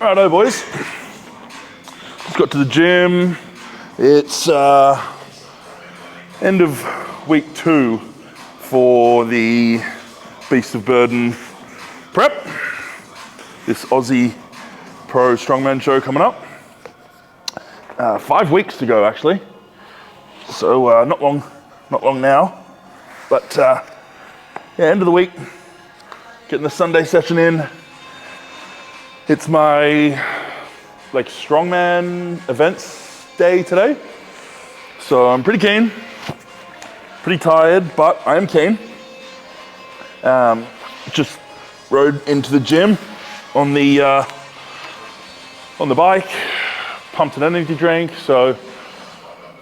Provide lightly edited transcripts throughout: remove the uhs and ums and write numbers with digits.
Righto, boys. Just got to the gym. It's end of week 2 for the Beast of Burden prep. This Aussie Pro Strongman show coming up. 5 weeks to go, actually. So not long now. But yeah, end of the week. Getting the Sunday session in. It's my strongman events day today. So I'm pretty keen, pretty tired, but I am keen. Just rode into the gym on the bike, pumped an energy drink, so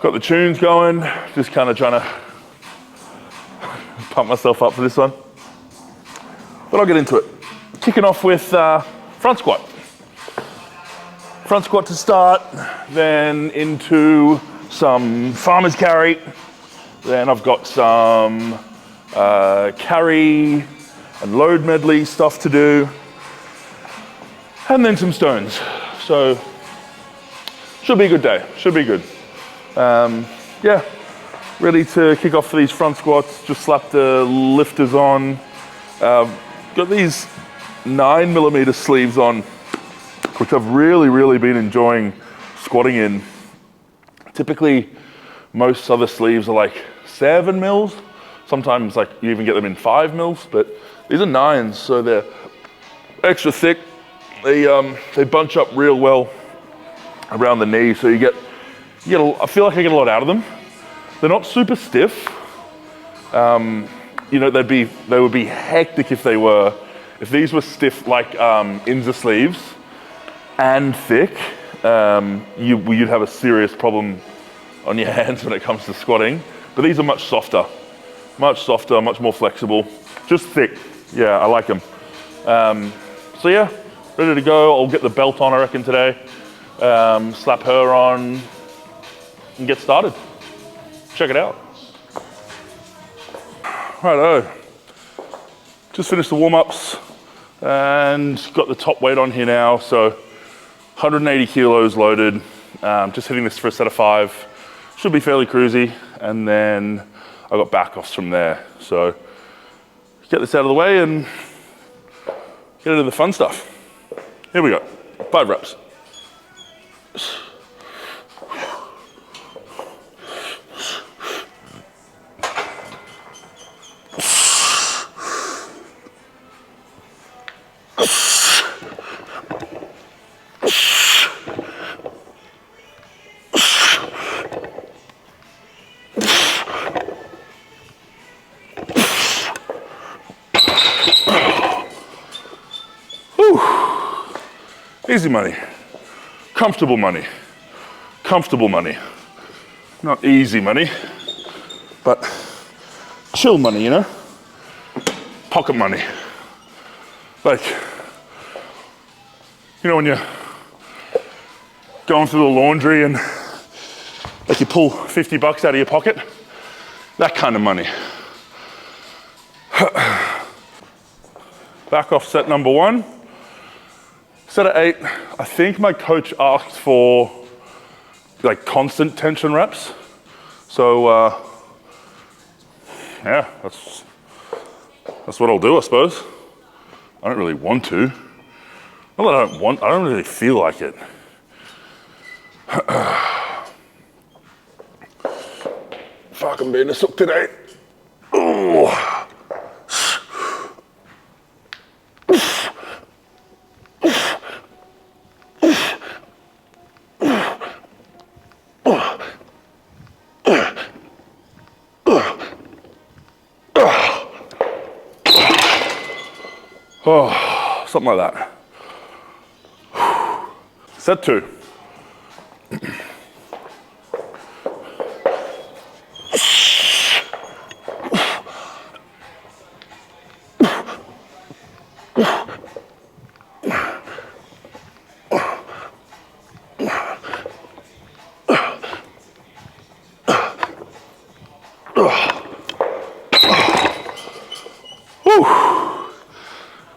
got the tunes going, just kind of trying to pump myself up for this one. But I'll get into it. Kicking off with front squat. Front squat to start, then into some farmer's carry. Then I've got some carry and load medley stuff to do. And then some stones. So, should be a good day, should be good. Yeah, ready to kick off for these front squats. Just slapped the lifters on. Got these 9mm sleeves on, which I've really been enjoying squatting in. Typically, most other sleeves are like 7 mils. Sometimes you even get them in 5 mils, but these are 9s, so they're extra thick. They bunch up real well around the knee, so I feel like I get a lot out of them. They're not super stiff. You know, they would be hectic if these were stiff like Inza sleeves and thick. You'd have a serious problem on your hands when it comes to squatting. But these are much softer, much more flexible, just thick. Yeah, I like them. So yeah, ready to go. I'll get the belt on, I reckon, today. Slap her on and get started. Check it out. Righto, just finished the warm-ups and got the top weight on here now, so 180 kilos loaded, just hitting this for a set of 5. Should be fairly cruisy, and then I got back-offs from there. So get this out of the way and get into the fun stuff. Here we go, 5 reps. Easy money, comfortable money. Not easy money, but chill money, you know? Pocket money. Like, you know when you're going through the laundry and you pull 50 bucks out of your pocket? That kind of money. Back off set number 1. Set of 8, I think my coach asked for constant tension reps. So yeah, that's what I'll do, I suppose. I don't really want to. Not that I don't really feel like it. Fuck, I'm being a sook today. Ooh. Oh, something like that. Set 2.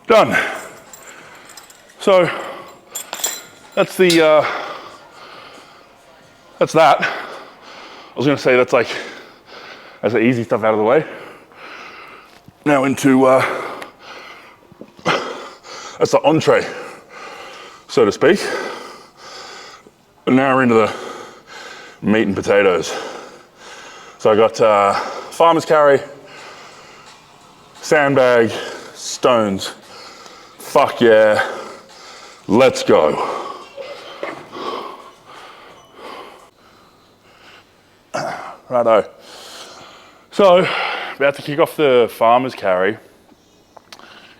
Done. So that's that's that. I was gonna say that's the easy stuff out of the way. Now into, that's the entree, so to speak. And now we're into the meat and potatoes. So I got farmer's carry, sandbag, stones. Fuck yeah, let's go. Righto. So, about to kick off the farmer's carry.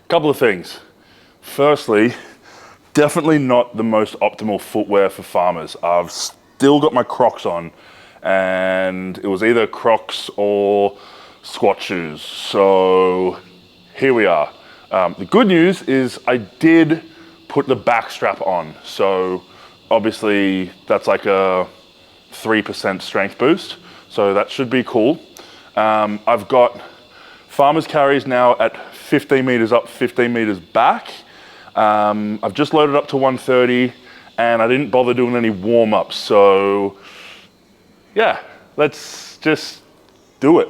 Couple of things. Firstly, definitely not the most optimal footwear for farmers. I've still got my Crocs on, and it was either Crocs or squat shoes. So here we are. The good news is I did put the back strap on. So obviously that's like a 3% strength boost. So that should be cool. I've got farmer's carries now at 15 meters up, 15 meters back. I've just loaded up to 130 and I didn't bother doing any warm-ups. So yeah, let's just do it.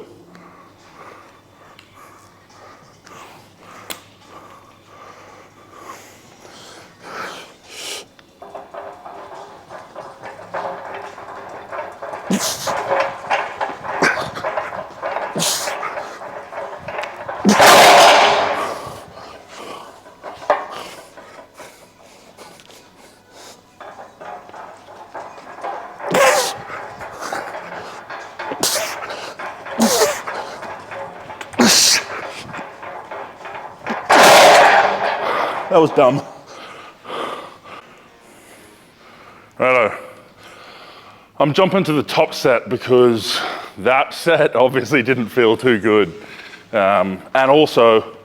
That was dumb. Righto. I'm jumping to the top set because that set obviously didn't feel too good. And also,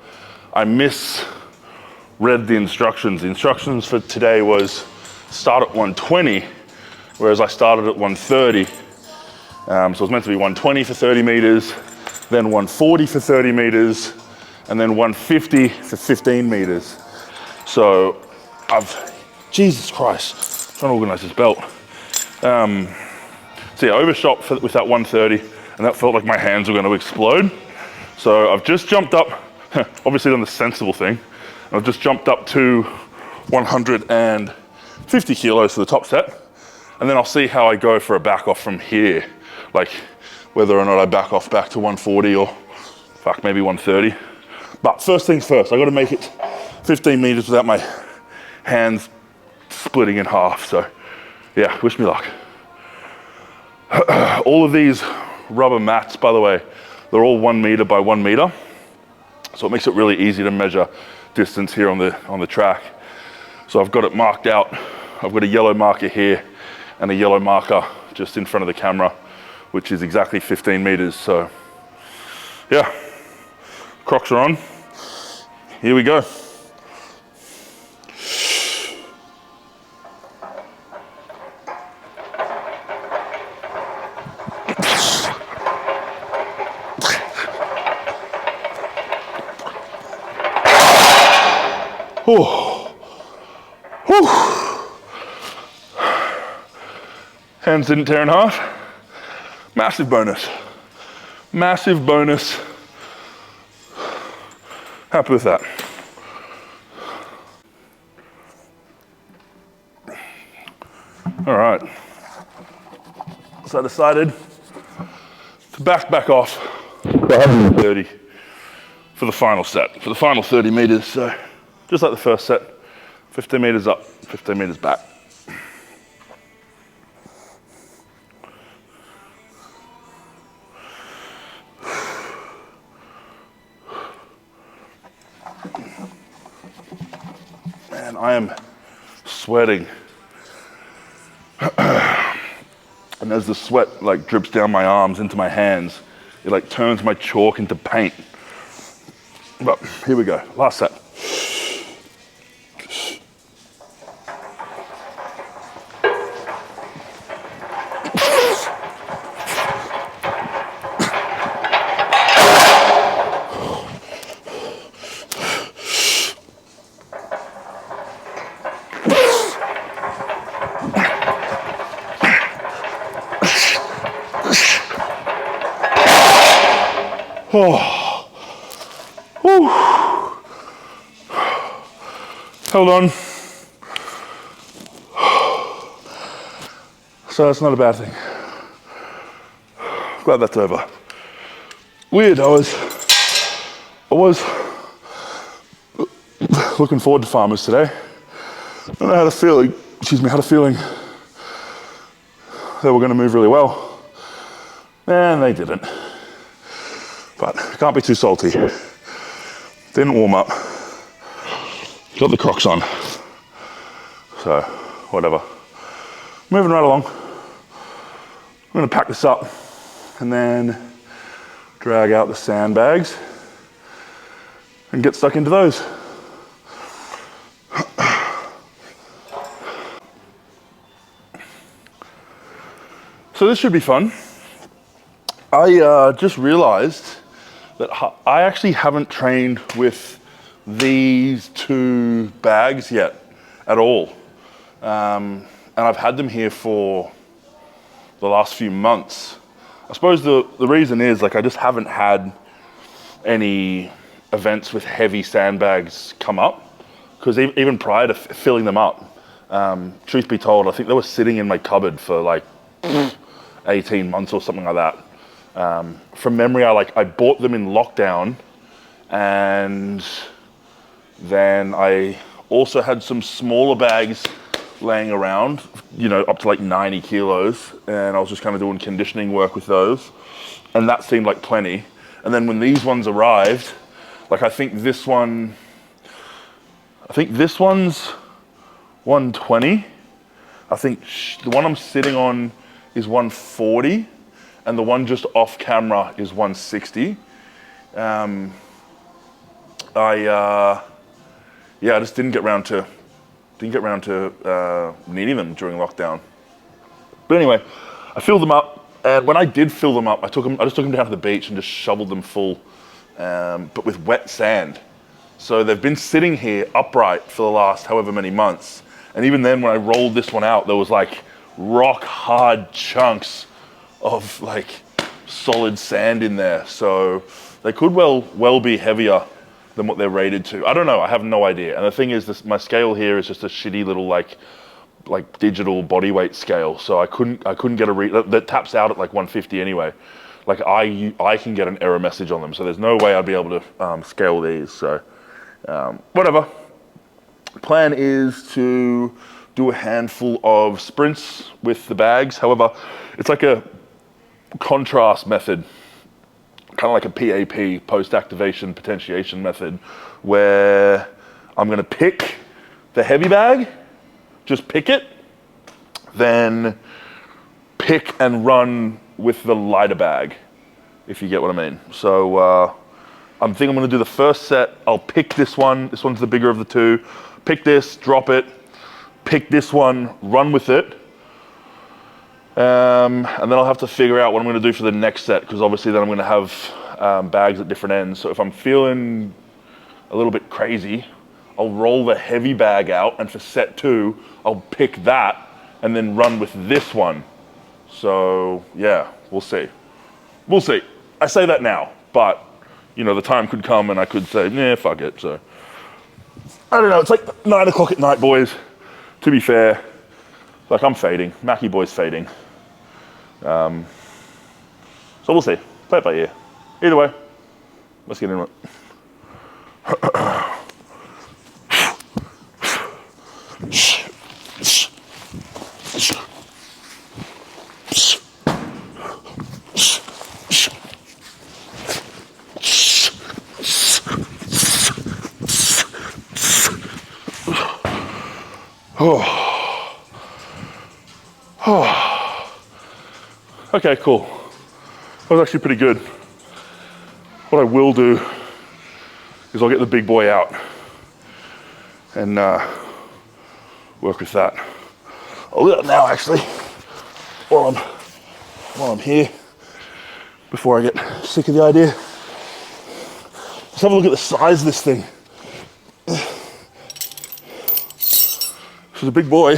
I misread the instructions. The instructions for today was start at 120, whereas I started at 130. So it was meant to be 120 for 30 meters, then 140 for 30 meters, and then 150 for 15 meters. So Jesus Christ, I'm trying to organize this belt. So yeah, I overshot with that 130, and that felt like my hands were going to explode. So I've just jumped up, obviously done the sensible thing. I've just jumped up to 150 kilos for the top set, and then I'll see how I go for a back off from here. Like whether or not I back off back to 140 or fuck, maybe 130. But first things first, I got to make it 15 meters without my hands splitting in half. So yeah, wish me luck. All of these rubber mats, by the way, they're all 1 meter by 1 meter. So it makes it really easy to measure distance here on the track. So I've got it marked out. I've got a yellow marker here and a yellow marker just in front of the camera, which is exactly 15 meters. So yeah, Crocs are on. Here we go. Oh. Hands didn't tear in half. Massive bonus. Massive bonus. Happy with that. All right. So I decided to back off 130 for the final set, for the final 30 meters. So just like the first set, 15 meters up, 15 meters back. Man, I am sweating. And as the sweat like drips down my arms into my hands, it like turns my chalk into paint. But here we go, last set. Oh. Whew. Hold on. So that's not a bad thing. Glad that's over. Weird, I was looking forward to farmers today. And I had a feeling, they were going to move really well. And they didn't. But can't be too salty. Didn't warm up. Got the Crocs on. So, whatever. Moving right along. I'm going to pack this up and then drag out the sandbags and get stuck into those. So this should be fun. I just realized that I actually haven't trained with these two bags yet at all. And I've had them here for the last few months. I suppose the reason is like I just haven't had any events with heavy sandbags come up, because even prior to filling them up, truth be told, I think they were sitting in my cupboard for like 18 months or something like that. From memory, I bought them in lockdown, and then I also had some smaller bags laying around, you know, up to like 90 kilos, and I was just kind of doing conditioning work with those, and that seemed like plenty. And then when these ones arrived, like I think this one's 120. I think the one I'm sitting on is 140, and the one just off camera is 160. I just didn't get around to needing them during lockdown. But anyway, I filled them up, and when I did fill them up, I just took them down to the beach and just shoveled them full, but with wet sand. So they've been sitting here upright for the last however many months. And even then, when I rolled this one out, there was like rock hard chunks of like solid sand in there. So they could well be heavier than what they're rated to. I don't know, I have no idea. And the thing is, my scale here is just a shitty little like digital body weight scale. So I couldn't get a read that taps out at like 150 anyway. Like I can get an error message on them. So there's no way I'd be able to scale these. So whatever. Plan is to do a handful of sprints with the bags. However, it's like a contrast method, kind of like a PAP, post-activation potentiation method, where I'm gonna pick the heavy bag, just pick it, then pick and run with the lighter bag, if you get what I mean. So I think I'm gonna do the first set. I'll pick this one. This one's the bigger of the two. Pick this, drop it, pick this one, run with it. And then I'll have to figure out what I'm gonna do for the next set, because obviously then I'm gonna have bags at different ends. So if I'm feeling a little bit crazy, I'll roll the heavy bag out, and for set 2, I'll pick that and then run with this one. So yeah, we'll see. We'll see. I say that now, but you know, the time could come and I could say, nah, fuck it. So I don't know, it's like 9 o'clock at night, boys. To be fair, like I'm fading, Mackie boy's fading. So we'll see, play it by ear. Either way, let's get into it. Okay, cool. That was actually pretty good. What I will do is I'll get the big boy out and work with that. I'll do that now, actually, while I'm here, before I get sick of the idea. Let's have a look at the size of this thing. This is a big boy.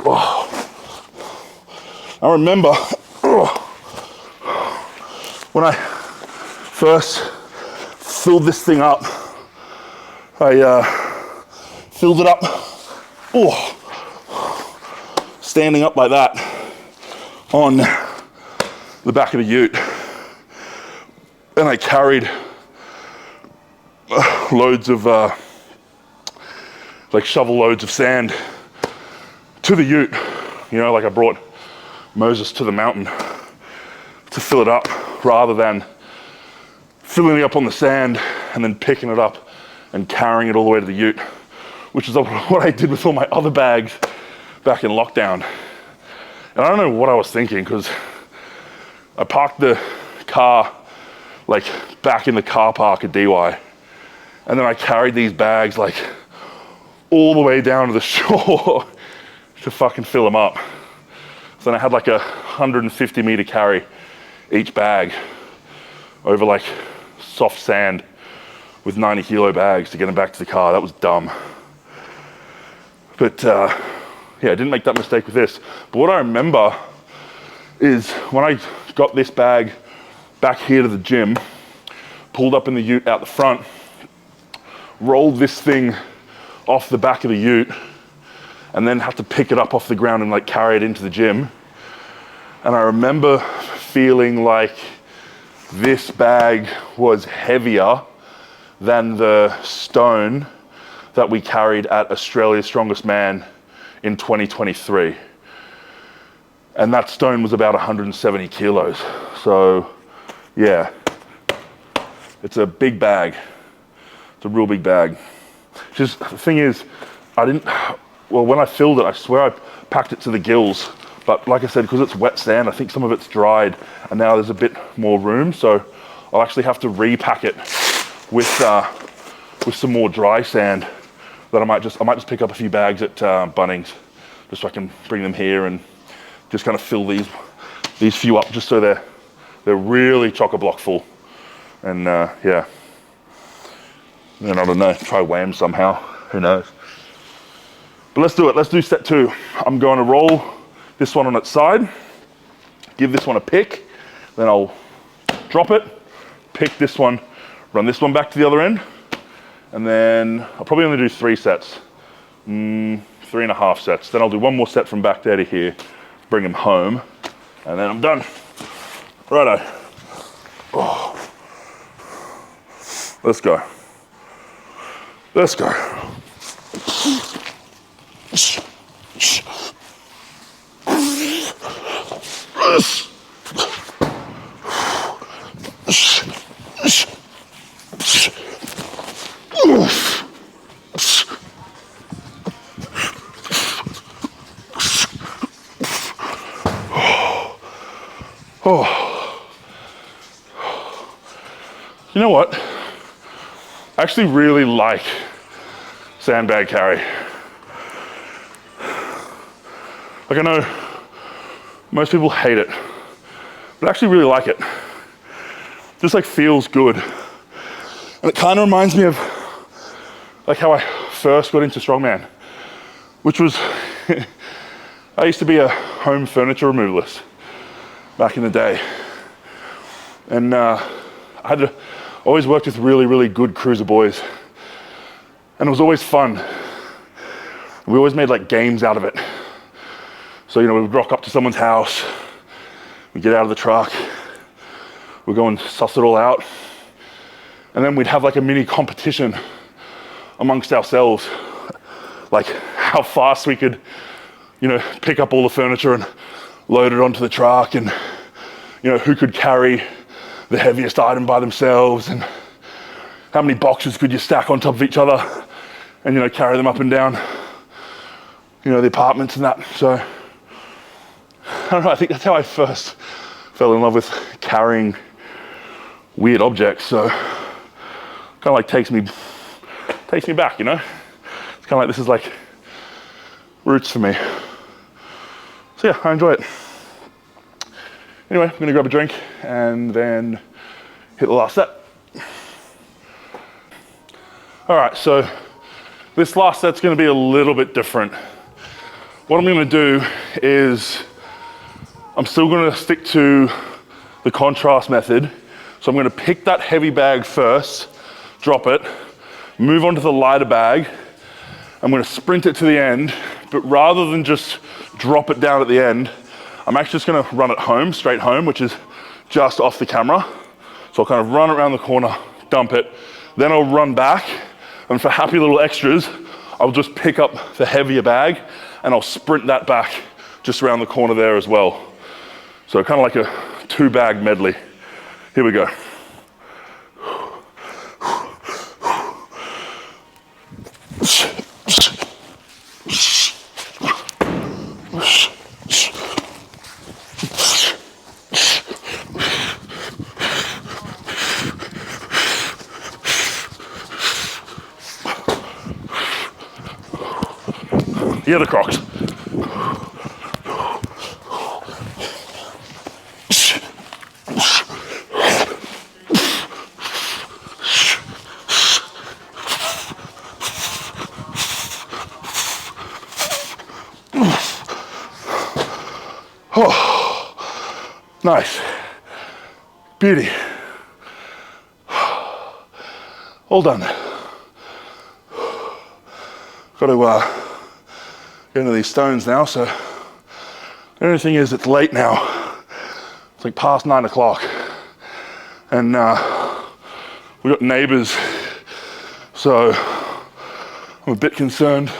Oh. I remember when I first filled this thing up, I filled it up, standing up like that on the back of the ute. And I carried loads of, like shovel loads of sand to the ute. You know, like I brought Moses to the mountain to fill it up rather than filling it up on the sand and then picking it up and carrying it all the way to the ute, which is what I did with all my other bags back in lockdown. And I don't know what I was thinking, because I parked the car like back in the car park at DY, and then I carried these bags like all the way down to the shore to fucking fill them up. So then I had like a 150 meter carry each bag over like soft sand with 90 kilo bags to get them back to the car. That was dumb. But yeah, I didn't make that mistake with this. But what I remember is when I got this bag back here to the gym, pulled up in the ute out the front, rolled this thing off the back of the ute, and then had to pick it up off the ground and like carry it into the gym. And I remember feeling like this bag was heavier than the stone that we carried at Australia's Strongest Man in 2023. And that stone was about 170 kilos. So yeah, it's a big bag. It's a real big bag. Just the thing is, well, when I filled it, I swear I packed it to the gills. But like I said, because it's wet sand, I think some of it's dried, and now there's a bit more room. So I'll actually have to repack it with some more dry sand. That I might just pick up a few bags at Bunnings, just so I can bring them here and just kind of fill these few up, just so they're really chock-a-block full. And yeah, then I don't know, try weigh them somehow. Who knows? But let's do it. Let's do step 2. I'm going to roll this one on its side, give this one a pick, then I'll drop it, pick this one, run this one back to the other end, and then I'll probably only do 3 sets, 3.5 sets. Then I'll do one more set from back there to here, bring them home, and then I'm done. Righto. Oh. Let's go. Let's go. Oh. You know what? I actually really like sandbag carry. Like, I know most people hate it, but I actually really like it. Just like feels good. And it kind of reminds me of like how I first got into strongman, which was, I used to be a home furniture removalist back in the day. And I had always worked with really, really good cruiser boys. And it was always fun. We always made like games out of it. So, you know, we would rock up to someone's house, we'd get out of the truck, we'd go and suss it all out. And then we'd have like a mini competition amongst ourselves, like how fast we could, you know, pick up all the furniture and load it onto the truck, and, you know, who could carry the heaviest item by themselves, and how many boxes could you stack on top of each other and, you know, carry them up and down, you know, the apartments and that. So I don't know, I think that's how I first fell in love with carrying weird objects. So kind of like takes me back, you know? It's kind of like this is like roots for me. So yeah, I enjoy it. Anyway, I'm gonna grab a drink and then hit the last set. All right, so this last set's gonna be a little bit different. What I'm gonna do is I'm still gonna stick to the contrast method So I'm gonna pick that heavy bag first, drop it, move on to the lighter bag. I'm gonna sprint it to the end, but rather than just drop it down at the end, I'm actually just gonna run it home, straight home, which is just off the camera. So I'll kind of run around the corner, dump it, then I'll run back, and for happy little extras, I'll just pick up the heavier bag and I'll sprint that back just around the corner there as well. So kind of like a 2-bag medley. Here we go. Yeah, the Crocs. Oh, nice. Beauty. All done. Got to get into these stones now, so the only thing is it's late now. It's like past 9 o'clock. And we got neighbors, so I'm a bit concerned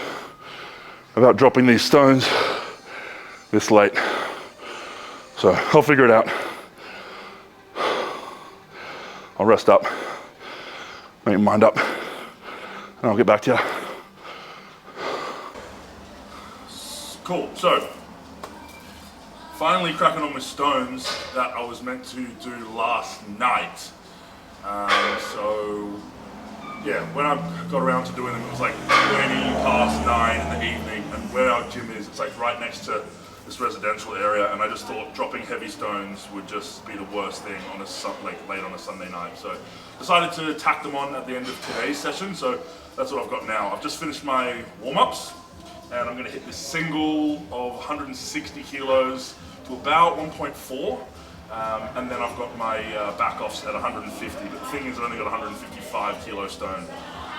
about dropping these stones this late. So I'll figure it out. I'll rest up, make my mind up, and I'll get back to you. Cool, so finally cracking on with stones that I was meant to do last night. So yeah, when I got around to doing them, it was like 20 past 9 in the evening, and where our gym is, it's like right next to this residential area, and I just thought dropping heavy stones would just be the worst thing on a late on a Sunday night. So decided to tack them on at the end of today's session. So that's what I've got now. I've just finished my warm-ups, and I'm going to hit this single of 160 kilos to about 1.4, and then I've got my back offs at 150, but the thing is I've only got 155 kilo stone,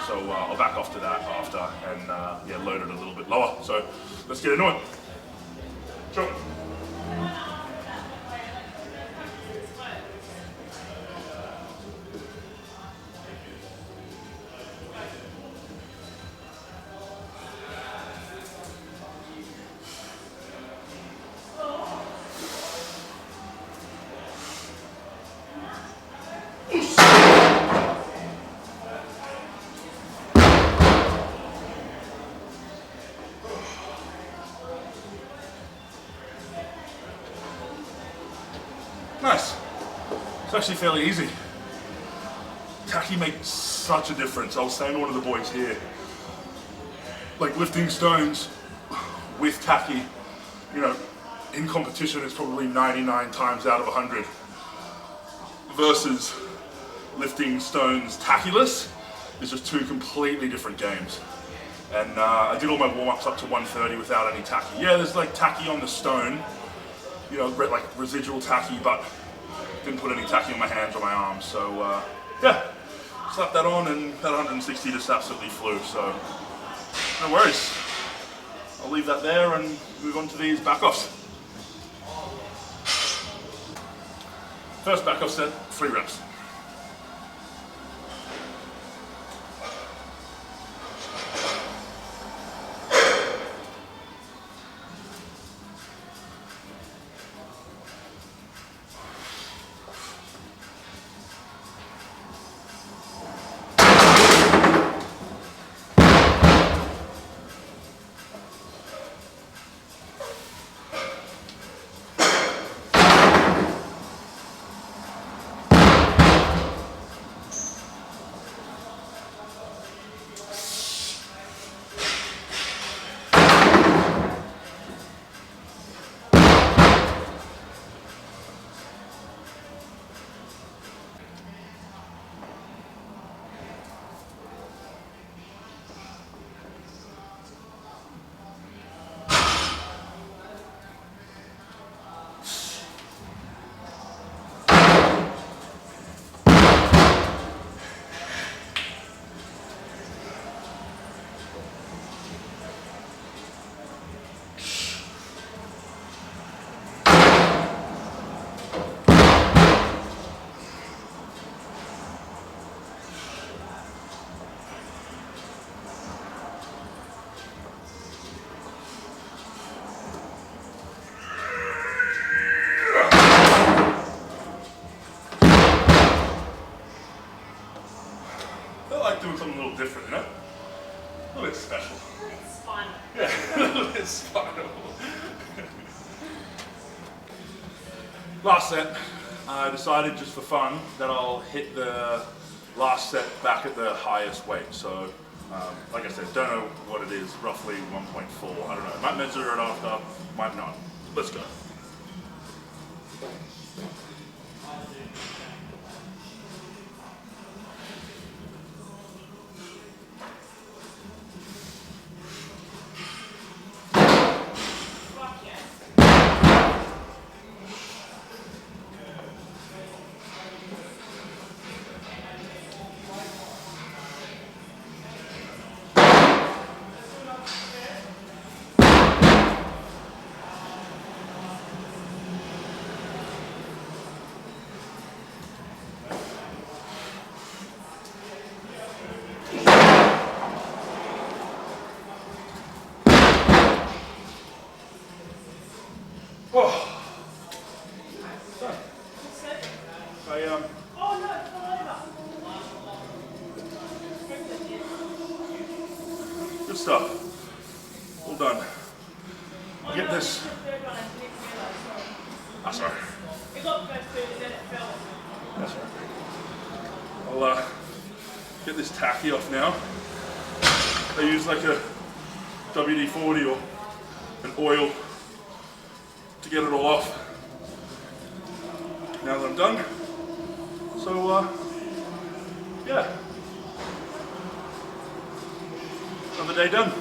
so I'll back off to that after and yeah, load it a little bit lower. So let's get into it. Sure. Nice. It's actually fairly easy. Tacky makes such a difference. I was saying to one of the boys here, like lifting stones with tacky, you know, in competition it's probably 99 times out of 100 versus lifting stones tackyless. It's just two completely different games. And I did all my warm-ups up to 130 without any tacky. Yeah, there's like tacky on the stone, you know, like residual tacky, but didn't put any tacky on my hands or my arms. So yeah, slapped that on, and that 160 just absolutely flew. So no worries. I'll leave that there and move on to these back offs. First back off set, 3 reps. A little bit special. It's fun. Yeah, a little bit spinal. Last set, I decided just for fun that I'll hit the last set back at the highest weight. So, like I said, don't know what it is, roughly 1.4, I don't know. Might measure it after, might not. Let's go. Oh. Oh no, it's all over. Good stuff. All done. I'll get this. That's all right. It got first food and then it fell. That's all right. I'll get this tacky off now. I use like a WD-40 or an oil to get it all off. Now that I'm done. So, yeah. Another day done.